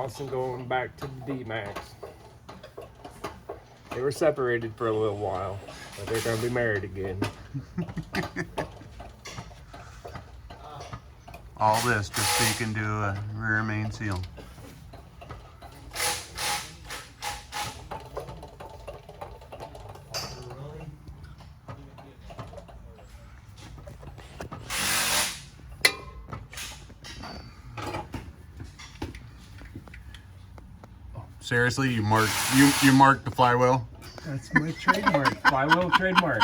Allison going back to the D-Max. They were separated for a little while, but they're gonna be married again. All this just so you can do a rear main seal. Seriously, you marked the flywheel? That's my trademark, flywheel trademark.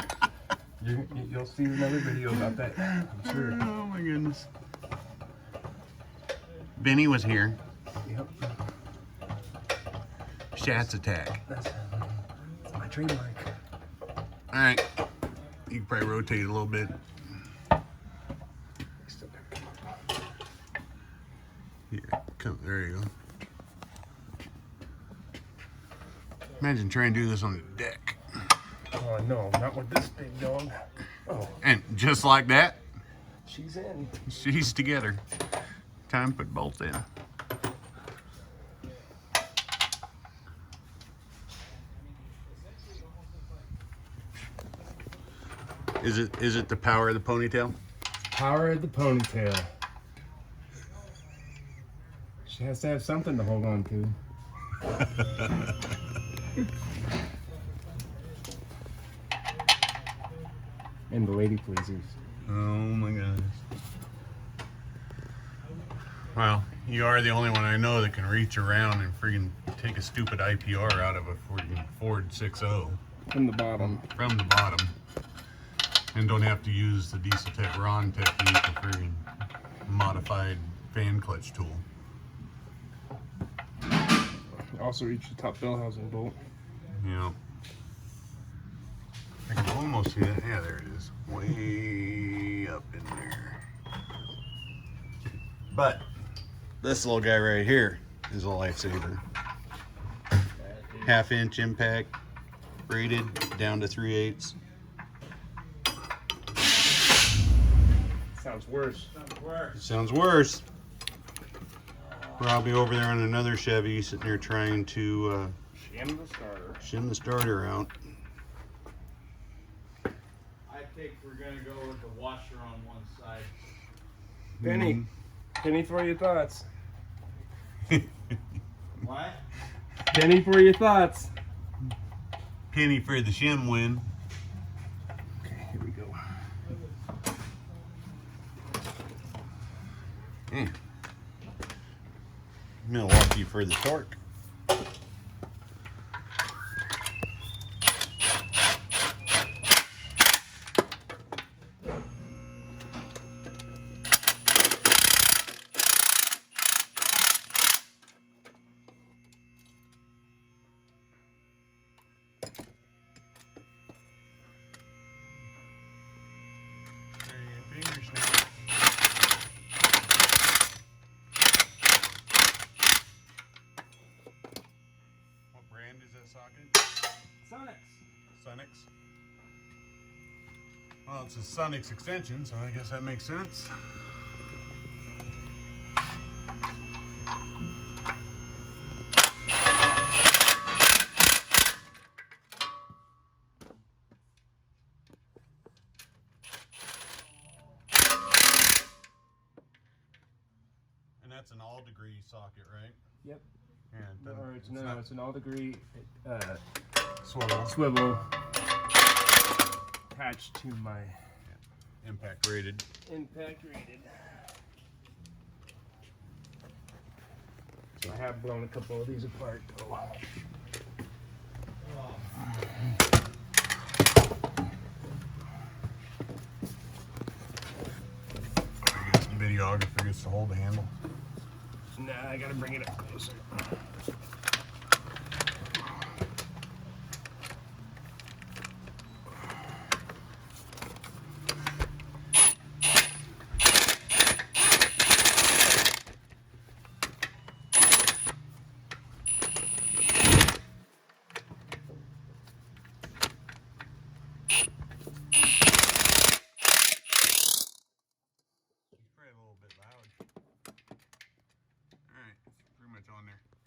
You'll see another video about that, I'm sure. Oh my goodness. Benny was here. Yep. Shat's attack. That's my trademark. Alright. You can probably rotate it a little bit. Here, come, there you go. Imagine trying to do this on the deck. Oh no, not with this big dog. Oh. And just like that, She's in. she's together. Time to put bolts in. Is it the power of the ponytail? Power of the ponytail. She has to have something to hold on to. And the lady pleasers. Oh my gosh. Well, you are the only one I know that can reach around and freaking take a stupid IPR out of a freaking Ford 6.0 From the bottom. from the bottom. And don't have to use the Diesel Tech Ron technique of freaking modified fan clutch tool. Also reach the top bell housing bolt. You know. I can almost see that. Yeah, there it is. Way up in there. But this little guy right here is a lifesaver. 1/2 inch impact, rated down to 3/8. Sounds worse. Sounds worse. Probably over there on another Chevy sitting there trying to Shim the starter. shim the starter out. I think we're gonna go with the washer on one side. Penny. Penny for your thoughts. What? Penny for your thoughts. Penny for the shim win. Okay, here we go. Milwaukee for the torque. Sonics. Sunix. Well, it's a Sunix extension, so I guess that makes sense. And that's an all-degree socket, right? Yep. Yeah. Or it's an all-degree Swivel. swivel attached to my Impact rated. impact rated. So I have blown a couple of these apart though. I guess the videographer gets to hold the handle. Nah, I gotta bring it up closer.